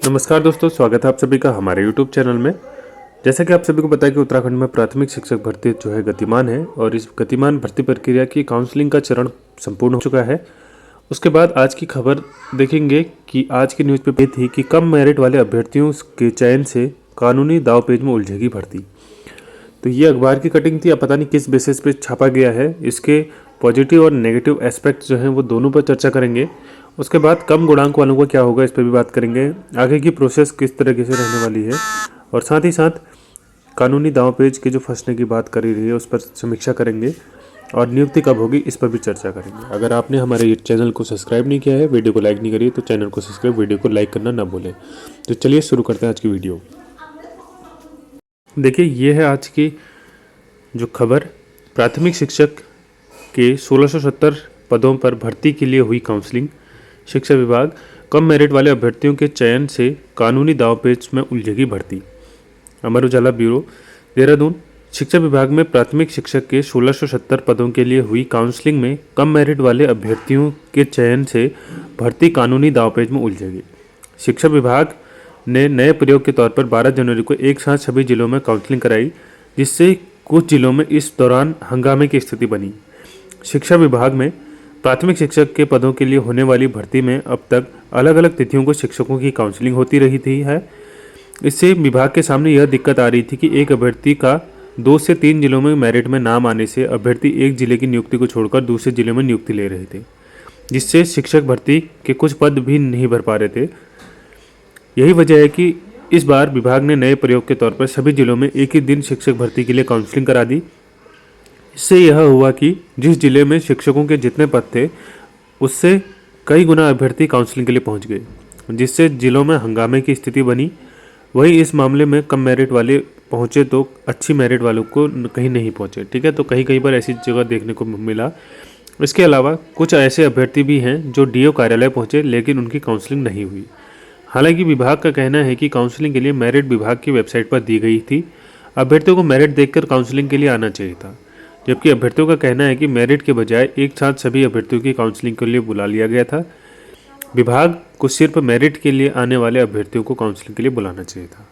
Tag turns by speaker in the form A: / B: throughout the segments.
A: नमस्कार दोस्तों, स्वागत है आप सभी का हमारे YouTube चैनल में। जैसा कि आप सभी को पता है कि उत्तराखंड में प्राथमिक शिक्षक भर्ती जो है गतिमान है और इस गतिमान भर्ती प्रक्रिया की काउंसलिंग का चरण संपूर्ण हो चुका है। उसके बाद आज की खबर देखेंगे कि आज की न्यूज़ पे थी कि कम मेरिट वाले अभ्यर्थियों के चयन से कानूनी दांवपेच में उलझेगी भर्ती। तो ये अखबार की कटिंग थी। अब पता नहीं किस बेसिस पे छापा गया है। इसके पॉजिटिव और नेगेटिव एस्पेक्ट जो हैं वो दोनों पर चर्चा करेंगे। उसके बाद कम गुणांक वालों का क्या होगा, इस पर भी बात करेंगे। आगे की प्रोसेस किस तरीके से रहने वाली है और साथ ही साथ कानूनी दांवपेच के जो फंसने की बात करी रही है उस पर समीक्षा करेंगे और नियुक्ति कब होगी इस पर भी चर्चा करेंगे। अगर आपने हमारे ये चैनल को सब्सक्राइब नहीं किया है, वीडियो को लाइक नहीं करी तो चैनल को सब्सक्राइब, वीडियो को लाइक करना ना भूलें। तो चलिए शुरू करते हैं आज की वीडियो। देखिए, ये है आज की जो खबर। प्राथमिक शिक्षक के 1670 पदों पर भर्ती के लिए हुई काउंसलिंग। शिक्षा विभाग, कम मेरिट वाले अभ्यर्थियों के चयन से कानूनी दांवपेच में उलझेगी भर्ती। अमर उजाला ब्यूरो, देहरादून। शिक्षा विभाग में प्राथमिक शिक्षक के 1670 पदों के लिए हुई काउंसलिंग में कम मेरिट वाले अभ्यर्थियों के चयन से भर्ती कानूनी दांवपेच में उलझेगी। शिक्षा विभाग ने नए प्रयोग के तौर पर 12 जनवरी को एक साथ सभी जिलों में काउंसलिंग कराई, जिससे कुछ जिलों में इस दौरान हंगामे की स्थिति बनी। शिक्षा विभाग में प्राथमिक शिक्षक के पदों के लिए होने वाली भर्ती में अब तक अलग अलग तिथियों को शिक्षकों की काउंसलिंग होती रही थी है। इससे विभाग के सामने यह दिक्कत आ रही थी कि एक अभ्यर्थी का 2 से 3 जिलों में मेरिट में नाम आने से अभ्यर्थी एक जिले की नियुक्ति को छोड़कर दूसरे जिले में नियुक्ति ले रहे थे, जिससे शिक्षक भर्ती के कुछ पद भी नहीं भर पा रहे थे। यही वजह है कि इस बार विभाग ने नए प्रयोग के तौर पर सभी जिलों में एक ही दिन शिक्षक भर्ती के लिए काउंसलिंग करा दी। इससे यह हुआ कि जिस जिले में शिक्षकों के जितने पद थे उससे कई गुना अभ्यर्थी काउंसलिंग के लिए पहुंच गए, जिससे जिलों में हंगामे की स्थिति बनी। वहीं इस मामले में कम मेरिट वाले पहुंचे तो अच्छी मेरिट वालों को कहीं नहीं पहुंचे। ठीक है, तो कहीं पर ऐसी जगह देखने को मिला। इसके अलावा कुछ ऐसे अभ्यर्थी भी हैं जो डीओ कार्यालय पहुंचे लेकिन उनकी काउंसलिंग नहीं हुई। हालांकि विभाग का कहना है कि काउंसलिंग के लिए मेरिट विभाग की वेबसाइट पर दी गई थी। अभ्यर्थियों को मेरिट देखकर काउंसलिंग के लिए आना चाहिए था, जबकि अभ्यर्थियों का कहना है कि मेरिट के बजाय एक साथ सभी अभ्यर्थियों की काउंसलिंग के लिए बुला लिया गया था। विभाग को सिर्फ मेरिट के लिए आने वाले अभ्यर्थियों को काउंसलिंग के लिए बुलाना चाहिए था।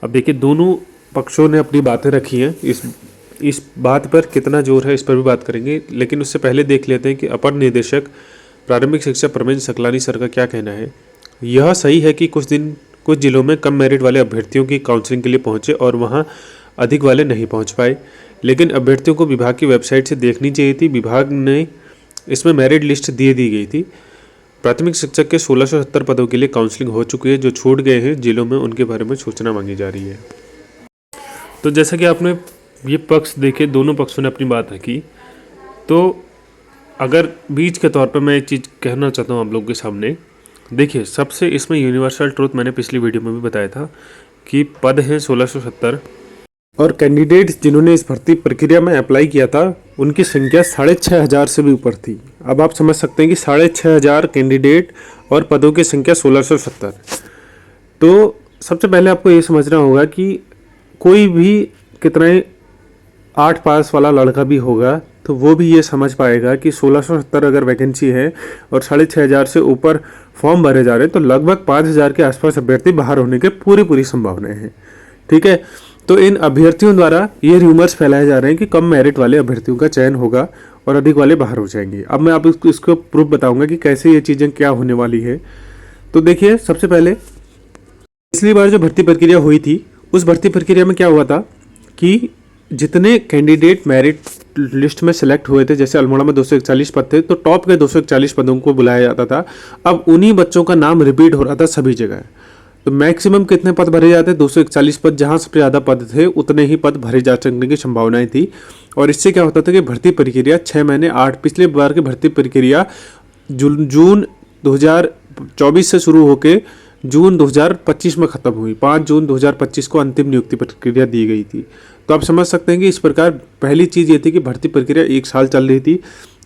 A: अब देखिए, दोनों पक्षों ने अपनी बातें रखी हैं। इस बात पर कितना जोर है इस पर भी बात करेंगे, लेकिन उससे पहले देख लेते हैं कि अपर निदेशक प्रारंभिक शिक्षा परमेंद्र सकलानी सर का क्या कहना है। यह सही है कि कुछ जिलों में कम मेरिट वाले अभ्यर्थियों की काउंसलिंग के लिए पहुंचे और वहां अधिक वाले नहीं पहुंच पाए, लेकिन अभ्यर्थियों को विभाग की वेबसाइट से देखनी चाहिए थी। विभाग ने इसमें मेरिट लिस्ट दी गई थी। प्राथमिक शिक्षक के 1670 पदों के लिए काउंसलिंग हो चुकी है। जो छूट गए हैं जिलों में उनके बारे में सूचना मांगी जा रही है। तो जैसा कि आपने ये पक्ष देखे, दोनों पक्षों ने अपनी बात रखी। तो अगर बीच के तौर पर मैं एक चीज़ कहना चाहता हूँ आप लोगों के सामने। देखिए, सबसे इसमें यूनिवर्सल ट्रूथ मैंने पिछली वीडियो में भी बताया था कि पद हैं 1670 और कैंडिडेट्स जिन्होंने इस भर्ती प्रक्रिया में अप्लाई किया था उनकी संख्या 6500 से भी ऊपर थी। अब आप समझ सकते हैं कि 6500 कैंडिडेट और पदों की संख्या 1670। तो सबसे पहले आपको ये समझना होगा कि कोई भी कितने 8 पास वाला लड़का भी होगा तो वो भी ये समझ पाएगा कि 1670 अगर वैकेंसी है और 6500 से ऊपर फॉर्म भरे जा रहे हैं तो लगभग 5000 के आसपास अभ्यर्थी बाहर होने के पूरी संभावनाएं हैं। ठीक है, तो इन अभ्यर्थियों द्वारा ये र्यूमर्स फैलाए जा रहे हैं कि कम मेरिट वाले अभ्यर्थियों का चयन होगा और अधिक वाले बाहर हो जाएंगे। अब मैं आपको इसको प्रूफ बताऊंगा कि कैसे ये चीज़ें क्या होने वाली है। तो देखिए, सबसे पहले पिछली बार जो भर्ती प्रक्रिया हुई थी उस भर्ती प्रक्रिया में क्या हुआ था कि जितने कैंडिडेट मेरिट लिस्ट में सेलेक्ट हुए थे, जैसे अल्मोड़ा में 241 पद थे तो टॉप के 241 पदों को बुलाया जाता था। अब उन्हीं बच्चों का नाम रिपीट हो रहा था सभी जगह। तो मैक्सिमम कितने पद भरे जाते, 241 पद, जहां सबसे ज़्यादा पद थे उतने ही पद भरे जा सकने की संभावनाएं थी। और इससे क्या होता था कि भर्ती प्रक्रिया 6 महीने 8 पिछले बार की भर्ती प्रक्रिया जून 2024 से शुरू होकर जून 2025 में ख़त्म हुई। 5 जून 2025 को अंतिम नियुक्ति प्रक्रिया दी गई थी। तो आप समझ सकते हैं कि इस प्रकार पहली चीज़ ये थी कि भर्ती प्रक्रिया 1 साल चल रही थी।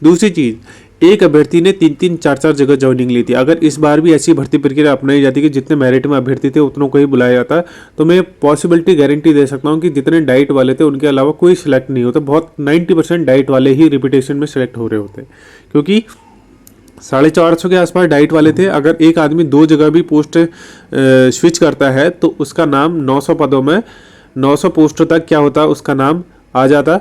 A: दूसरी चीज़, एक अभ्यर्थी ने 3-3, 4-4 जगह ज्वाइनिंग ली थी। अगर इस बार भी ऐसी भर्ती प्रक्रिया अपनाई जाती कि जितने मेरिट में अभ्यर्थी थे उतनों को ही बुलाया जाता, तो मैं पॉसिबिलिटी गारंटी दे सकता हूँ कि जितने डाइट वाले थे उनके अलावा कोई सिलेक्ट नहीं होता। बहुत 90% डाइट वाले ही रिपीटेशन में सिलेक्ट हो रहे होते, क्योंकि
B: 450 के आसपास डाइट वाले थे। अगर एक आदमी 2 जगह भी पोस्ट स्विच करता है तो उसका नाम 900 पदों में 900 पोस्टों तक क्या होता, उसका नाम आ जाता,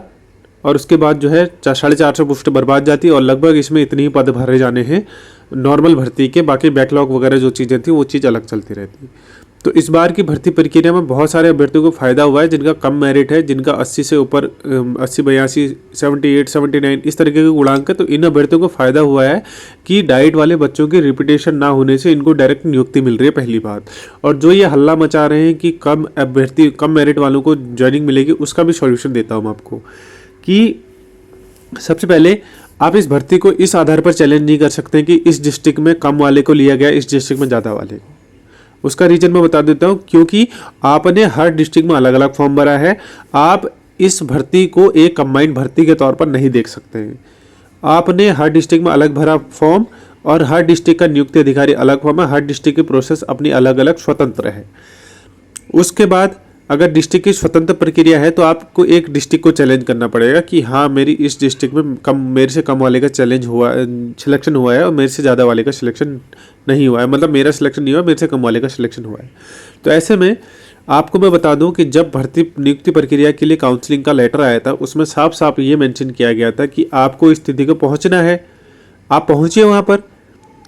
B: और उसके बाद जो है 450 पोस्ट बर्बाद जाती, और लगभग इसमें इतने ही पद भरे जाने हैं नॉर्मल भर्ती के। बाकी बैकलॉग वगैरह जो चीज़ें थी वो चीज़ अलग चलती रहती। तो इस बार की भर्ती प्रक्रिया में बहुत सारे अभ्यर्थियों को फ़ायदा हुआ है जिनका कम मेरिट है, जिनका 80 से ऊपर 80 82 78 79 इस तरीके के गुणांक है। तो इन अभ्यर्थियों को फ़ायदा हुआ है कि डाइट वाले बच्चों की रिपीटेशन ना होने से इनको डायरेक्ट नियुक्ति मिल रही है, पहली बात। और जो ये हल्ला मचा रहे हैं कि कम मेरिट वालों को ज्वाइनिंग मिलेगी, उसका भी सॉल्यूशन देता हूँ मैं आपको कि सबसे पहले आप इस भर्ती को इस आधार पर चैलेंज नहीं कर सकते कि इस डिस्ट्रिक्ट में कम वाले को लिया गया, इस डिस्ट्रिक्ट में ज़्यादा वाले को। उसका रीज़न मैं बता देता हूँ, क्योंकि आपने हर डिस्ट्रिक्ट में अलग अलग फॉर्म भरा है। आप इस भर्ती को एक कंबाइंड भर्ती के तौर पर नहीं देख सकते हैं। आपने हर डिस्ट्रिक्ट में अलग भरा फॉर्म, और हर डिस्ट्रिक्ट का नियुक्ति अधिकारी अलग फॉर्म है। हर डिस्ट्रिक्ट की प्रोसेस अपनी अलग अलग स्वतंत्र है। उसके बाद अगर डिस्ट्रिक्ट की स्वतंत्र प्रक्रिया है तो आपको एक डिस्ट्रिक्ट को चैलेंज करना पड़ेगा कि हाँ, मेरी इस डिस्ट्रिक्ट में मेरे से कम वाले का सिलेक्शन हुआ है और मेरे से ज़्यादा वाले का सिलेक्शन नहीं हुआ है, मतलब मेरा सिलेक्शन नहीं हुआ, मेरे से कम वाले का सिलेक्शन हुआ है। तो ऐसे में आपको मैं बता दूं कि जब भर्ती नियुक्ति प्रक्रिया के लिए काउंसलिंग का लेटर आया था, उसमें साफ साफ ये मेंशन किया गया था कि आपको इस स्थिति को पहुंचना है, आप पहुंचिए वहां पर।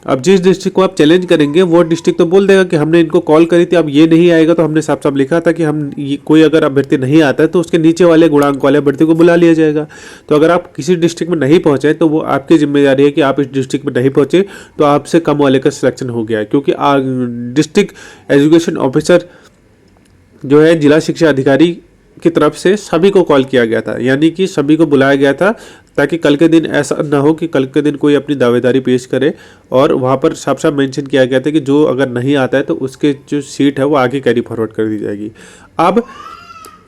B: अब जिस डिस्ट्रिक्ट को आप चैलेंज करेंगे वो डिस्ट्रिक्ट तो बोल देगा कि हमने इनको कॉल करी थी, अब ये नहीं आएगा, तो हमने साफ साफ लिखा था कि हम कोई अगर अभ्यर्थी नहीं आता है तो उसके नीचे वाले गुणांक वाले अभ्यर्थी को बुला लिया जाएगा। तो अगर आप किसी डिस्ट्रिक्ट में नहीं पहुंचे तो वो आपकी जिम्मेदारी है कि आप इस डिस्ट्रिक्ट में नहीं पहुंचे तो आपसे कम वाले का सिलेक्शन हो गया है, क्योंकि डिस्ट्रिक्ट एजुकेशन ऑफिसर जो है जिला शिक्षा अधिकारी की तरफ से सभी को कॉल किया गया था, यानी कि सभी को बुलाया गया था, ताकि कल के दिन ऐसा ना हो कि कल के दिन कोई अपनी दावेदारी पेश करे। और वहाँ पर साफ साफ मेंशन किया गया था कि जो अगर नहीं आता है तो उसके जो सीट है वो आगे कैरी फॉरवर्ड कर दी जाएगी। अब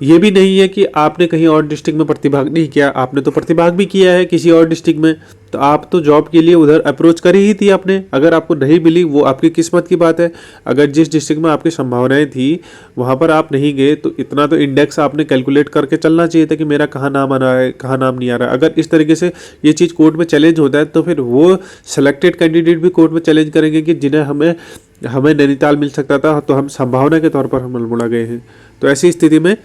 B: ये भी नहीं है कि आपने कहीं और डिस्ट्रिक्ट में प्रतिभाग नहीं किया, आपने तो प्रतिभाग भी किया है किसी और डिस्ट्रिक्ट में, तो आप तो जॉब के लिए उधर अप्रोच करी ही थी आपने। अगर आपको नहीं मिली वो आपकी किस्मत की बात है। अगर जिस डिस्ट्रिक्ट में आपकी संभावनाएं थी वहाँ पर आप नहीं गए तो इतना तो इंडेक्स आपने कैलकुलेट करके चलना चाहिए था कि मेरा कहाँ नाम आ रहा है, कहाँ नाम नहीं आ रहा है। अगर इस तरीके से ये चीज़ कोर्ट में चैलेंज होता है तो फिर वो सेलेक्टेड कैंडिडेट भी कोर्ट में चैलेंज करेंगे कि जिन्हें हमें नैनीताल मिल सकता था, तो हम संभावना के तौर पर हम अल्मोड़ा गए हैं। तो ऐसी स्थिति में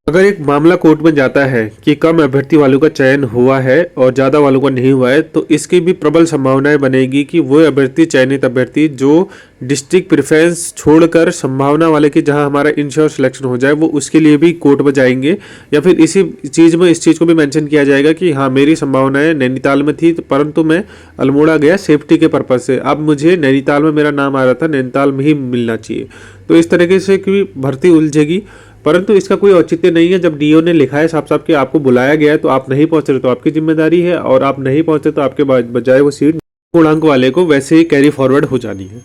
B: अगर एक मामला कोर्ट में जाता है कि कम अभ्यर्थी वालों का चयन हुआ है और ज़्यादा वालों का नहीं हुआ है, तो इसकी भी प्रबल संभावनाएं बनेगी कि वो अभ्यर्थी, चयनित अभ्यर्थी जो डिस्ट्रिक्ट प्रेफरेंस छोड़कर संभावना वाले की जहां हमारा इंश्योर सिलेक्शन हो जाए, वो उसके लिए भी कोर्ट में जाएंगे। या फिर इसी चीज़ में इस चीज़ को भी मेंशन किया जाएगा कि हाँ, मेरी संभावनाएं नैनीताल में थी परंतु मैं अल्मोड़ा गया सेफ्टी के पर्पज़ से, अब मुझे नैनीताल में मेरा नाम आ रहा था, नैनीताल में ही मिलना चाहिए। तो इस तरीके से की भर्ती उलझेगी, परंतु इसका कोई औचित्य नहीं है। जब डीओ ने लिखा है साफ साफ कि आपको बुलाया गया है तो आप नहीं पहुंच रहे तो आपकी जिम्मेदारी है, और आप नहीं पहुंचे तो आपके बजाय वो सीट गुणांक वाले को वैसे ही कैरी फॉरवर्ड हो जानी है।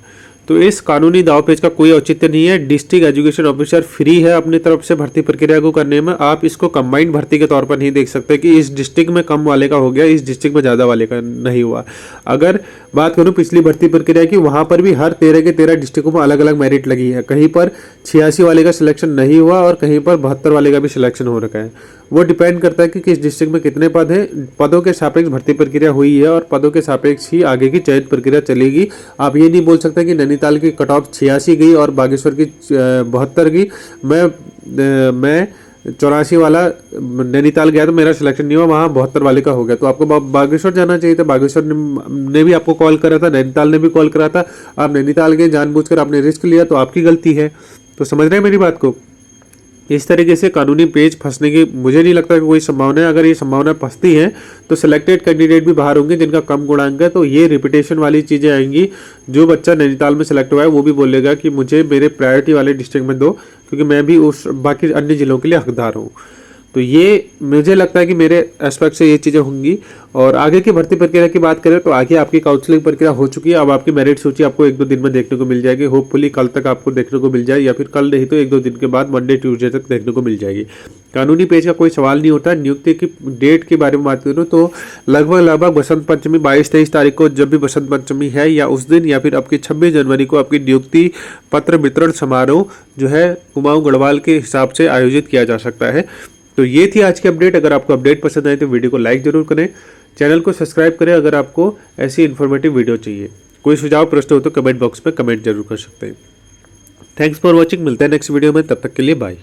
B: तो इस कानूनी दावपेच का कोई औचित्य नहीं है। डिस्ट्रिक्ट एजुकेशन ऑफिसर फ्री है अपनी तरफ से भर्ती प्रक्रिया को करने में। आप इसको कंबाइंड भर्ती के तौर पर नहीं देख सकते कि इस डिस्ट्रिक्ट में कम वाले का हो गया, इस डिस्ट्रिक्ट में ज़्यादा वाले का नहीं हुआ। अगर बात करूँ पिछली भर्ती प्रक्रिया की, वहाँ पर भी हर 13 के 13 डिस्ट्रिक्टों में अलग अलग मेरिट लगी है। कहीं पर 86 वाले का सिलेक्शन नहीं हुआ और कहीं पर 72 वाले का भी सिलेक्शन हो रखा है। वो डिपेंड करता है कि किस डिस्ट्रिक्ट में कितने पद हैं। पदों के सापेक्ष भर्ती प्रक्रिया हुई है और पदों के सापेक्ष ही आगे की चयन प्रक्रिया चलेगी। आप ये नहीं बोल सकते कि नैनीताल की कट ऑफ 86 गई और बागेश्वर की 72 गई। मैं 84 वाला नैनीताल गया तो मेरा सिलेक्शन नहीं हुआ, वहाँ 72 वाले का हो गया, तो आपको बागेश्वर जाना चाहिए था। बागेश्वर ने भी आपको कॉल करा था, नैनीताल ने भी कॉल करा था, आप नैनीताल गए, जानबूझकर आपने रिस्क लिया, तो आपकी गलती है। तो समझ रहे हैं मेरी बात को? इस तरीके से कानूनी पेज फंसने की मुझे नहीं लगता कि कोई संभावना है। अगर ये संभावना फंसती है तो सिलेक्टेड कैंडिडेट भी बाहर होंगे जिनका कम गुणांक है, तो ये रिपीटेशन वाली चीज़ें आएंगी। जो बच्चा नैनीताल में सेलेक्ट हुआ है वो भी बोलेगा कि मुझे मेरे प्रायोरिटी वाले डिस्ट्रिक्ट में दो, क्योंकि मैं भी उस बाकी अन्य जिलों के लिए हकदार हूँ। तो ये मुझे लगता है कि मेरे एस्पेक्ट से ये चीज़ें होंगी। और आगे की भर्ती प्रक्रिया की बात करें तो आगे आपकी काउंसलिंग प्रक्रिया हो चुकी है। अब आपकी मेरिट सूची आपको 1-2 दिन में देखने को मिल जाएगी। होपफुली कल तक आपको देखने को मिल जाए, या फिर कल नहीं तो 1-2 दिन के बाद मंडे ट्यूसडे तक देखने को मिल जाएगी। कानूनी पेज का कोई सवाल नहीं होता। नियुक्ति की डेट के बारे में बात करूँ तो लगभग बसंत पंचमी 22-23 तारीख को, जब भी बसंत पंचमी है या उस दिन, या फिर आपकी 26 जनवरी को आपकी नियुक्ति पत्र वितरण समारोह जो है कुमाऊं गढ़वाल के हिसाब से आयोजित किया जा सकता है। तो ये थी आज की अपडेट। अगर आपको अपडेट पसंद आए तो वीडियो को लाइक जरूर करें, चैनल को सब्सक्राइब करें अगर आपको ऐसी इन्फॉर्मेटिव वीडियो चाहिए। कोई सुझाव प्रश्न हो तो कमेंट बॉक्स में कमेंट जरूर कर सकते हैं। Thanks for watching. मिलते हैं नेक्स्ट वीडियो में, तब तक के लिए बाय।